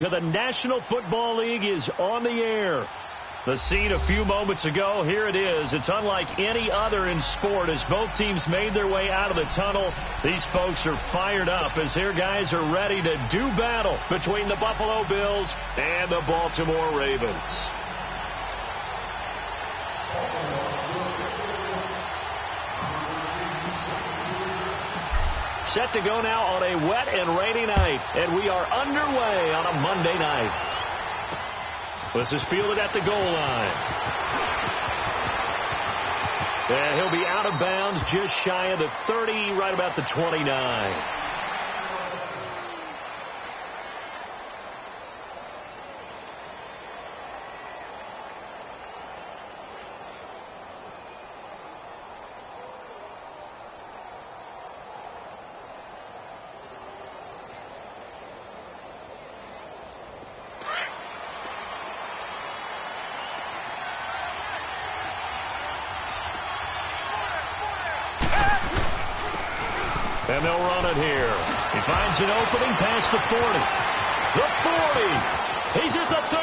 The National Football League is on the air. The scene a few moments ago, here it is. It's unlike any other in sport as both teams made their way out of the tunnel. These folks are fired up as their guys are ready to do battle between the Buffalo Bills and the Baltimore Ravens. Set to go now on a wet and rainy night, and we are underway on a Monday night. This is fielded at the goal line. And he'll be out of bounds just shy of the 30, right about the 29. And they'll run it here. He finds an opening past the 40. The 40. He's at the 30.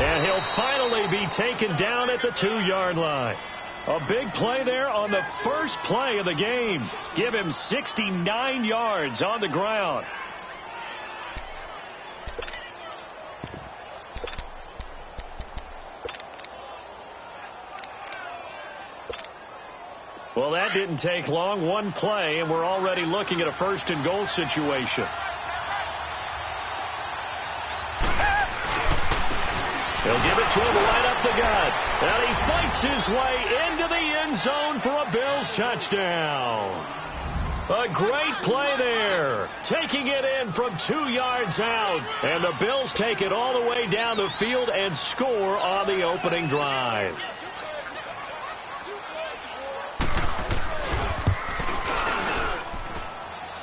And he'll finally be taken down at the 2-yard line. A big play there on the first play of the game. Give him 69 yards on the ground. Well, that didn't take long. One play, and we're already looking at a first-and-goal situation. They'll give it to him right up the gut. And he fights his way into the end zone for a Bills touchdown. A great play there. Taking it in from 2 yards out. And the Bills take it all the way down the field and score on the opening drive.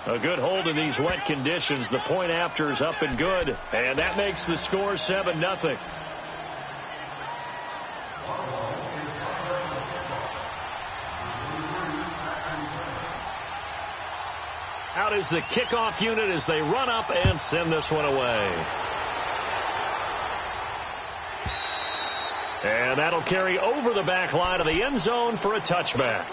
A good hold in these wet conditions. The point after is up and good. And that makes the score 7-0. Out is the kickoff unit as they run up and send this one away. And that'll carry over the back line of the end zone for a touchback.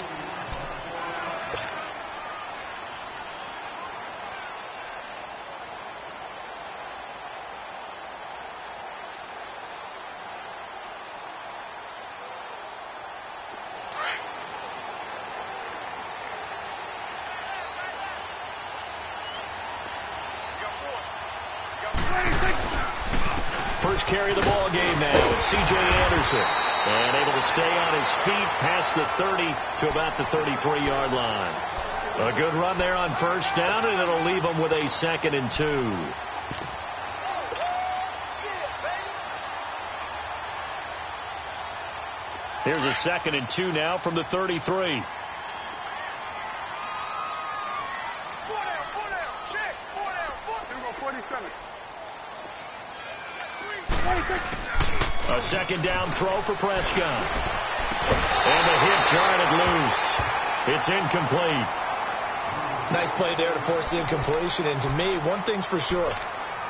First carry of the ball game now. It's C.J. Anderson. And able to stay on his feet past the 30 to about the 33-yard line. A good run there on first down, and it'll leave them with a 2nd and 2. Here's a 2nd and 2 now from the 33. A second down throw for Prescott. And the hit jarred it loose. It's incomplete. Nice play there to force the incompletion. And to me, one thing's for sure.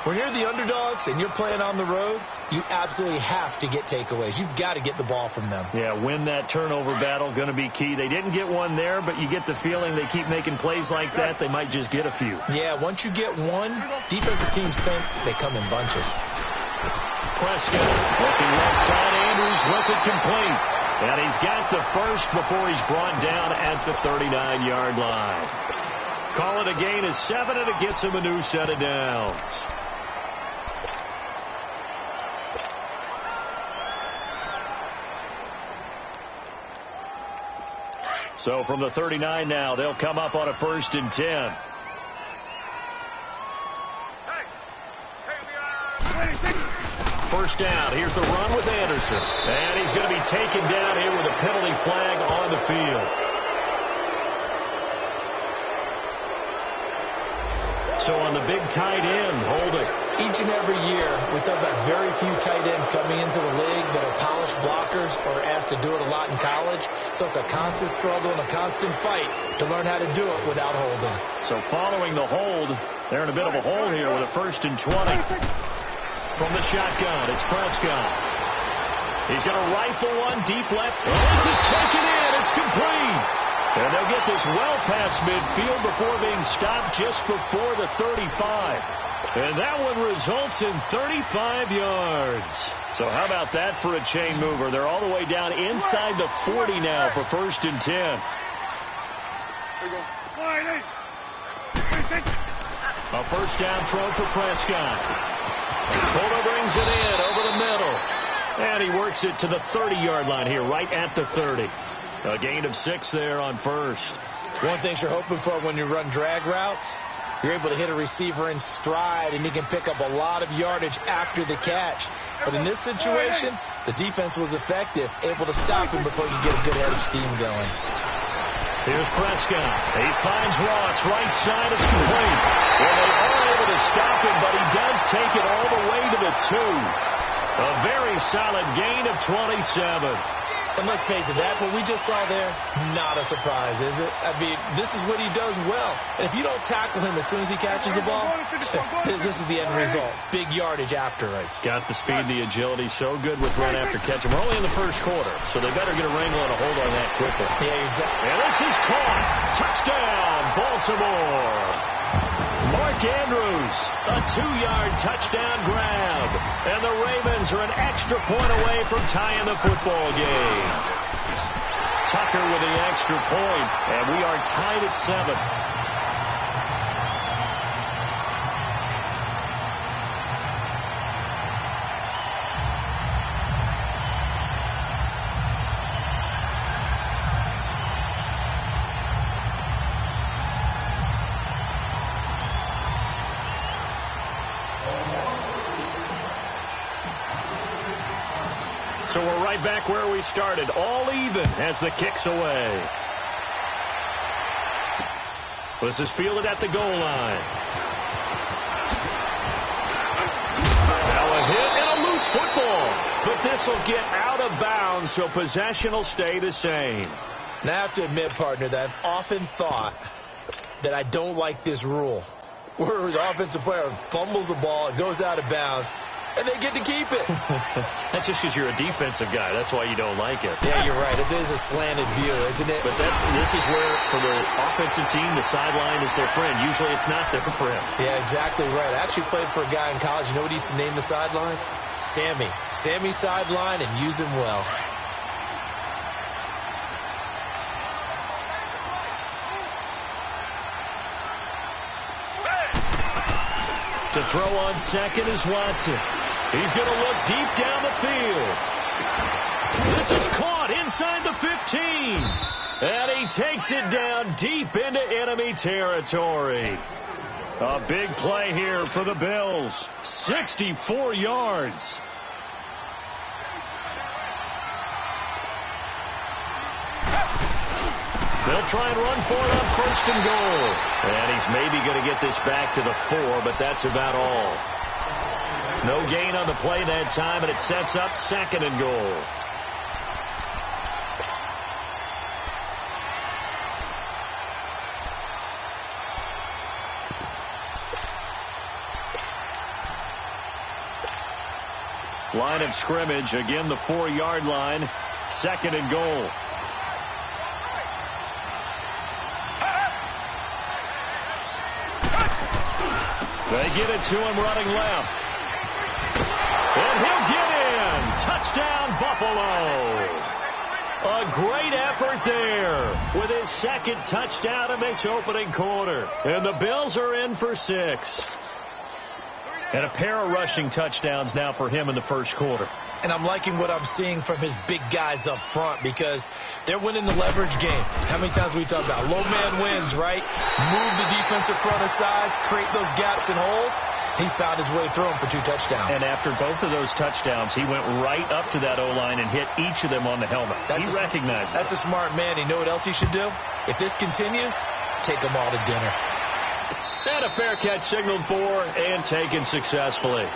When you're the underdogs and you're playing on the road, you absolutely have to get takeaways. You've got to get the ball from them. Yeah, win that turnover battle, going to be key. They didn't get one there, but you get the feeling they keep making plays like that, they might just get a few. Yeah, once you get one, defensive teams think they come in bunches. Prescott looking left side. Andrews with it complete. And he's got the first before he's brought down at the 39-yard line. Call it a gain of 7, and it gets him a new set of downs. So from the 39 now, they'll come up on a 1st and 10. First down. Here's the run with Anderson. And he's going to be taken down here with a penalty flag on the field. So on the big tight end, holding. Each and every year, we talk about very few tight ends coming into the league that are polished blockers or asked to do it a lot in college. So it's a constant struggle and a constant fight to learn how to do it without holding. So following the hold, they're in a bit of a hole here with a 1st and 20. From the shotgun, it's Prescott. He's going to rifle one deep left. And this is taken in. It's complete. And they'll get this well past midfield before being stopped just before the 35. And that one results in 35 yards. So how about that for a chain mover? They're all the way down inside the 40 now for 1st and 10. A first down throw for Prescott. Porter brings it in over the middle. And he works it to the 30-yard line here, right at the 30. A gain of 6 there on first. One thing you're hoping for when you run drag routes, you're able to hit a receiver in stride, and he can pick up a lot of yardage after the catch. But in this situation, the defense was effective, able to stop him before he could get a good head of steam going. Here's Prescott. He finds Ross, right side. It's complete. Well, they are able to stop him, but he does take it all the way to the 2. A very solid gain of 27. And let's face it, that what we just saw there, not a surprise, is it? I mean, this is what he does well. And if you don't tackle him as soon as he catches the ball, this is the end result. Big yardage after it. Got the speed, the agility, so good with run after catch. And we're only in the first quarter, so they better get a wrangle and a hold on that quickly. Yeah, exactly. And this is caught. Touchdown, Baltimore. Mark Andrews, a 2-yard touchdown grab. And the Ravens are an extra point away from tying the football game. Tucker with the extra point, and we are tied at 7. So we're right back where we started, all even as the kick's away. This is fielded at the goal line. Now a hit and a loose football. But this will get out of bounds, so possession will stay the same. Now I have to admit, partner, that I've often thought that I don't like this rule. Where the offensive player fumbles the ball, it goes out of bounds, and they get to keep it. That's just because you're a defensive guy. That's why you don't like it. Yeah, you're right. It is a slanted view, isn't it? But this is where, for the offensive team, the sideline is their friend. Usually it's not there for him. Yeah, exactly right. I actually played for a guy in college. You know what he used to name the sideline? Sammy. Sammy sideline, and use him well. To throw on second is Watson. He's going to look deep down the field. This is caught inside the 15. And he takes it down deep into enemy territory. A big play here for the Bills. 64 yards. They'll try and run for it on 1st and goal. And he's maybe going to get this back to the 4, but that's about all. No gain on the play that time, and it sets up 2nd and goal. Line of scrimmage, again the 4-yard line, 2nd and goal. They get it to him running left. And he'll get in. Touchdown, Buffalo. A great effort there with his 2nd touchdown in this opening quarter. And the Bills are in for 6. And a pair of rushing touchdowns now for him in the first quarter. And I'm liking what I'm seeing from his big guys up front because they're winning the leverage game. How many times we talk about low man wins, right? Move the defensive front aside, create those gaps and holes. He's found his way through them for 2 touchdowns. And after both of those touchdowns, he went right up to that O-line and hit each of them on the helmet. He recognized That's a smart man. You know what else he should do? If this continues, take them all to dinner. And a fair catch signaled for and taken successfully.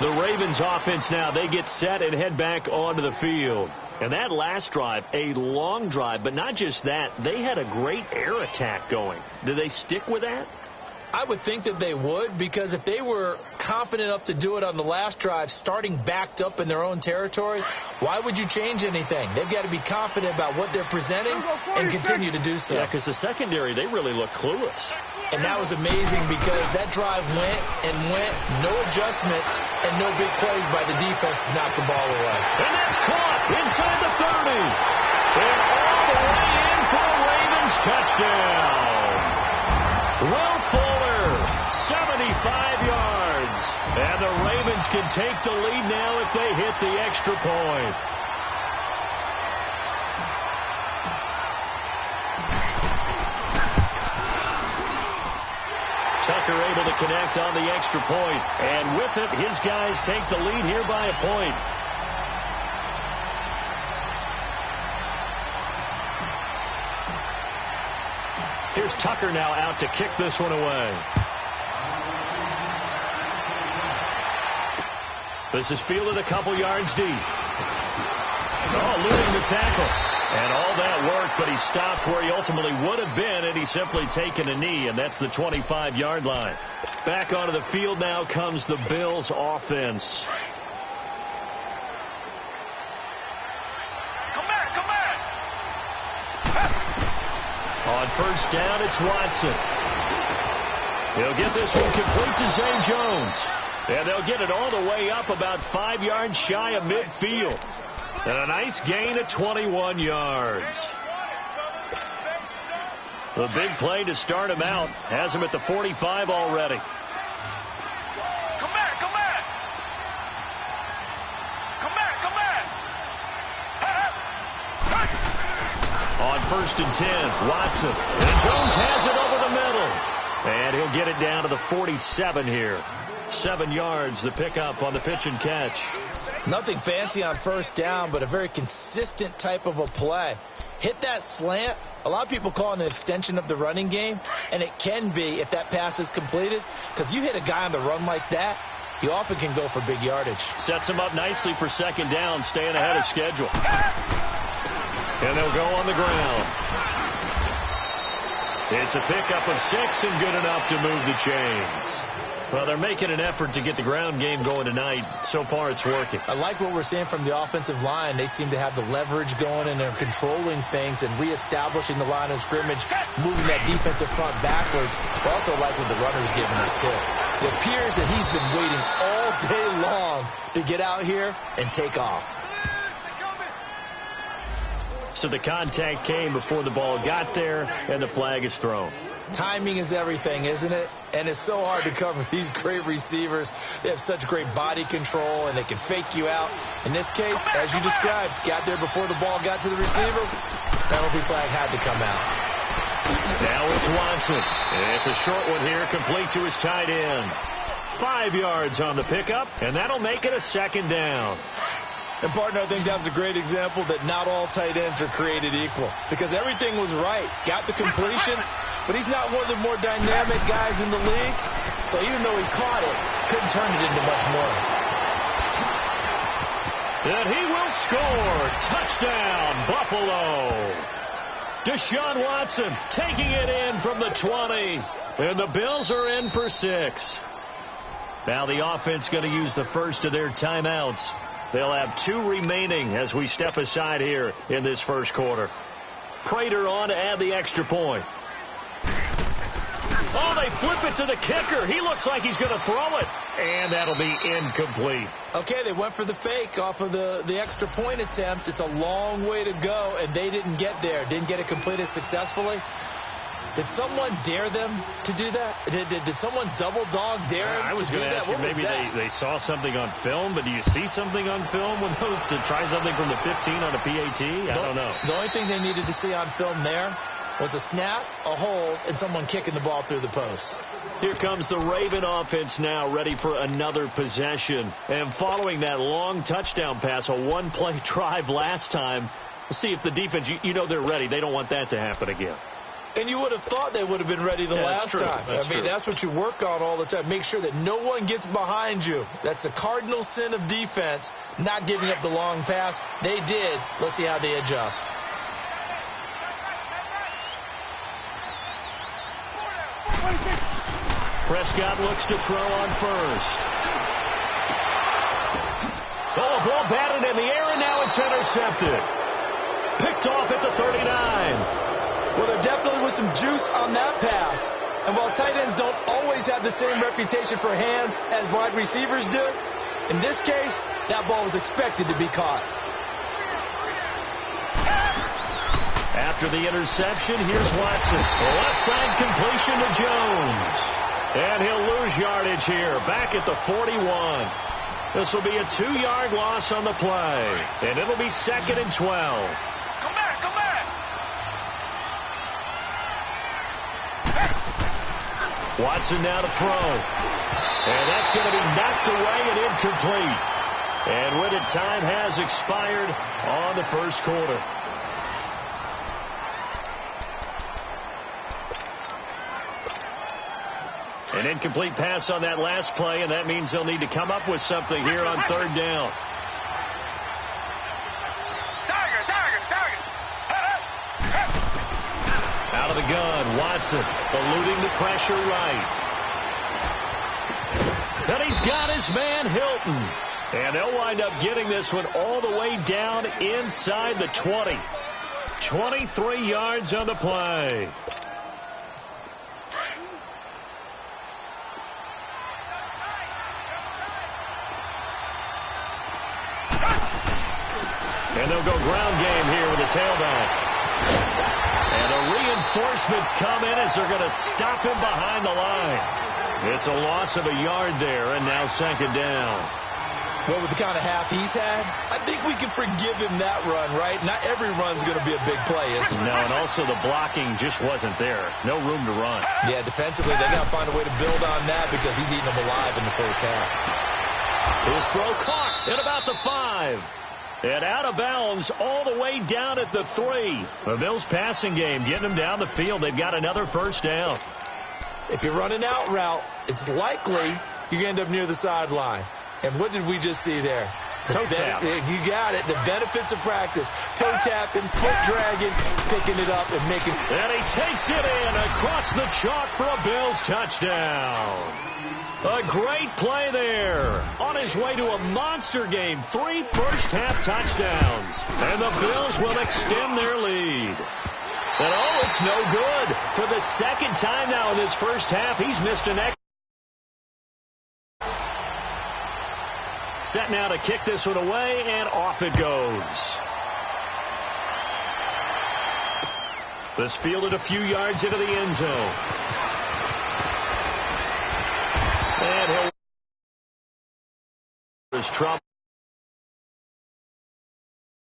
The Ravens offense now, they get set and head back onto the field. And that last drive, a long drive, but not just that, they had a great air attack going. Do they stick with that? I would think that they would, because if they were confident enough to do it on the last drive, starting backed up in their own territory, why would you change anything? They've got to be confident about what they're presenting and continue to do so. Yeah, because the secondary, they really look clueless. And that was amazing because that drive went and went, no adjustments and no big plays by the defense to knock the ball away. And that's caught inside the 30. And all the way in for a Ravens touchdown. Will Fuller, 75 yards. And the Ravens can take the lead now if they hit the extra point. Tucker able to connect on the extra point. And with it, his guys take the lead here by a point. Here's Tucker now out to kick this one away. This is fielded a couple yards deep. Oh, eluding the tackle. And all that work, but he stopped where he ultimately would have been, and he's simply taken a knee, and that's the 25-yard line. Back onto the field now comes the Bills offense. Come back. On first down, it's Watson. He'll get this one complete to Zay Jones. And they'll get it all the way up about 5 yards shy of midfield. And a nice gain of 21 yards. The big play to start him out has him at the 45 already. Come back. On first and 10, Watson. And Jones has it over the middle. And he'll get it down to the 47 here. 7 yards, the pickup on the pitch and catch. Nothing fancy on first down, but a very consistent type of a play. Hit that slant. A lot of people call it an extension of the running game, and it can be if that pass is completed, because you hit a guy on the run like that, you often can go for big yardage. Sets him up nicely for second down, staying ahead of schedule. And they'll go on the ground. It's a pickup of 6 and good enough to move the chains. Well, they're making an effort to get the ground game going tonight. So far, it's working. I like what we're seeing from the offensive line. They seem to have the leverage going, and they're controlling things and reestablishing the line of scrimmage, moving that defensive front backwards. I also like what the runner's giving us, too. It appears that he's been waiting all day long to get out here and take off. So the contact came before the ball got there, and the flag is thrown. Timing is everything, isn't it? And it's so hard to cover these great receivers. They have such great body control, and they can fake you out. In this case, as you described, got there before the ball got to the receiver. Penalty flag had to come out. Now it's Watson. And it's a short one here, complete to his tight end. 5 yards on the pickup, and that'll make it a second down. And, partner, I think that was a great example that not all tight ends are created equal, because everything was right. Got the completion, but he's not one of the more dynamic guys in the league. So even though he caught it, couldn't turn it into much more. And he will score. Touchdown, Buffalo. Deshaun Watson taking it in from the 20. And the Bills are in for 6. Now the offense going to use the first of their timeouts. They'll have 2 remaining as we step aside here in this first quarter. Prater on to add the extra point. Oh, they flip it to the kicker. He looks like he's going to throw it. And that'll be incomplete. Okay, they went for the fake off of the extra point attempt. It's a long way to go, and they didn't get there. Didn't get it completed successfully. Did someone dare them to do that? Did someone double dog dare them I was going to ask you, maybe they saw something on film, but do you see something on film with those to try something from the 15 on a PAT? I don't know. The only thing they needed to see on film there was a snap, a hold, and someone kicking the ball through the post. Here comes the Raven offense now, ready for another possession. And following that long touchdown pass, a one-play drive last time, let's see if the defense, you know they're ready. They don't want that to happen again. And you would have thought they would have been ready the last time. That's what you work on all the time. Make sure that no one gets behind you. That's the cardinal sin of defense, not giving up the long pass. They did. Let's see how they adjust. Prescott looks to throw on first. Oh, a ball batted in the air, and now it's intercepted. Picked off at the 39. Well, there definitely was some juice on that pass. And while tight ends don't always have the same reputation for hands as wide receivers do, in this case, that ball was expected to be caught. After the interception, here's Watson. The left side completion to Jones. And he'll lose yardage here, back at the 41. This will be a 2-yard loss on the play. And it'll be 2nd and 12. Come back, come back. Watson now to throw. And that's going to be knocked away and incomplete. And with it, time has expired on the first quarter. An incomplete pass on that last play, and that means they'll need to come up with something here on 3rd down. Out of the gun, Watson eluding the pressure right. And he's got his man Hilton. And they'll wind up getting this one all the way down inside the 20. 23 yards on the play. And they'll go ground game here with the tailback. And the reinforcements come in as they're going to stop him behind the line. It's a loss of a yard there, and now 2nd down. Well, with the kind of half he's had, I think we can forgive him that run, right? Not every run's going to be a big play, is it? No, and also the blocking just wasn't there. No room to run. Yeah, defensively, they got to find a way to build on that because he's eating them alive in the first half. His throw caught at about the 5. And out of bounds all the way down at the 3. The Bills passing game getting them down the field. They've got another first down. If you're running out route, it's likely you're going to end up near the sideline. And what did we just see there? Toe tap. You got it. The benefits of practice. Toe tapping, foot dragging, picking it up and making. And he takes it in across the chalk for a Bills touchdown. A great play there. On his way to a monster game. 3 first-half touchdowns. And the Bills will extend their lead. And oh, it's no good. For the 2nd time now in this first half, he's missed an extra. Set now to kick this one away, and off it goes. This fielded a few yards into the end zone. And he'll... There's trouble.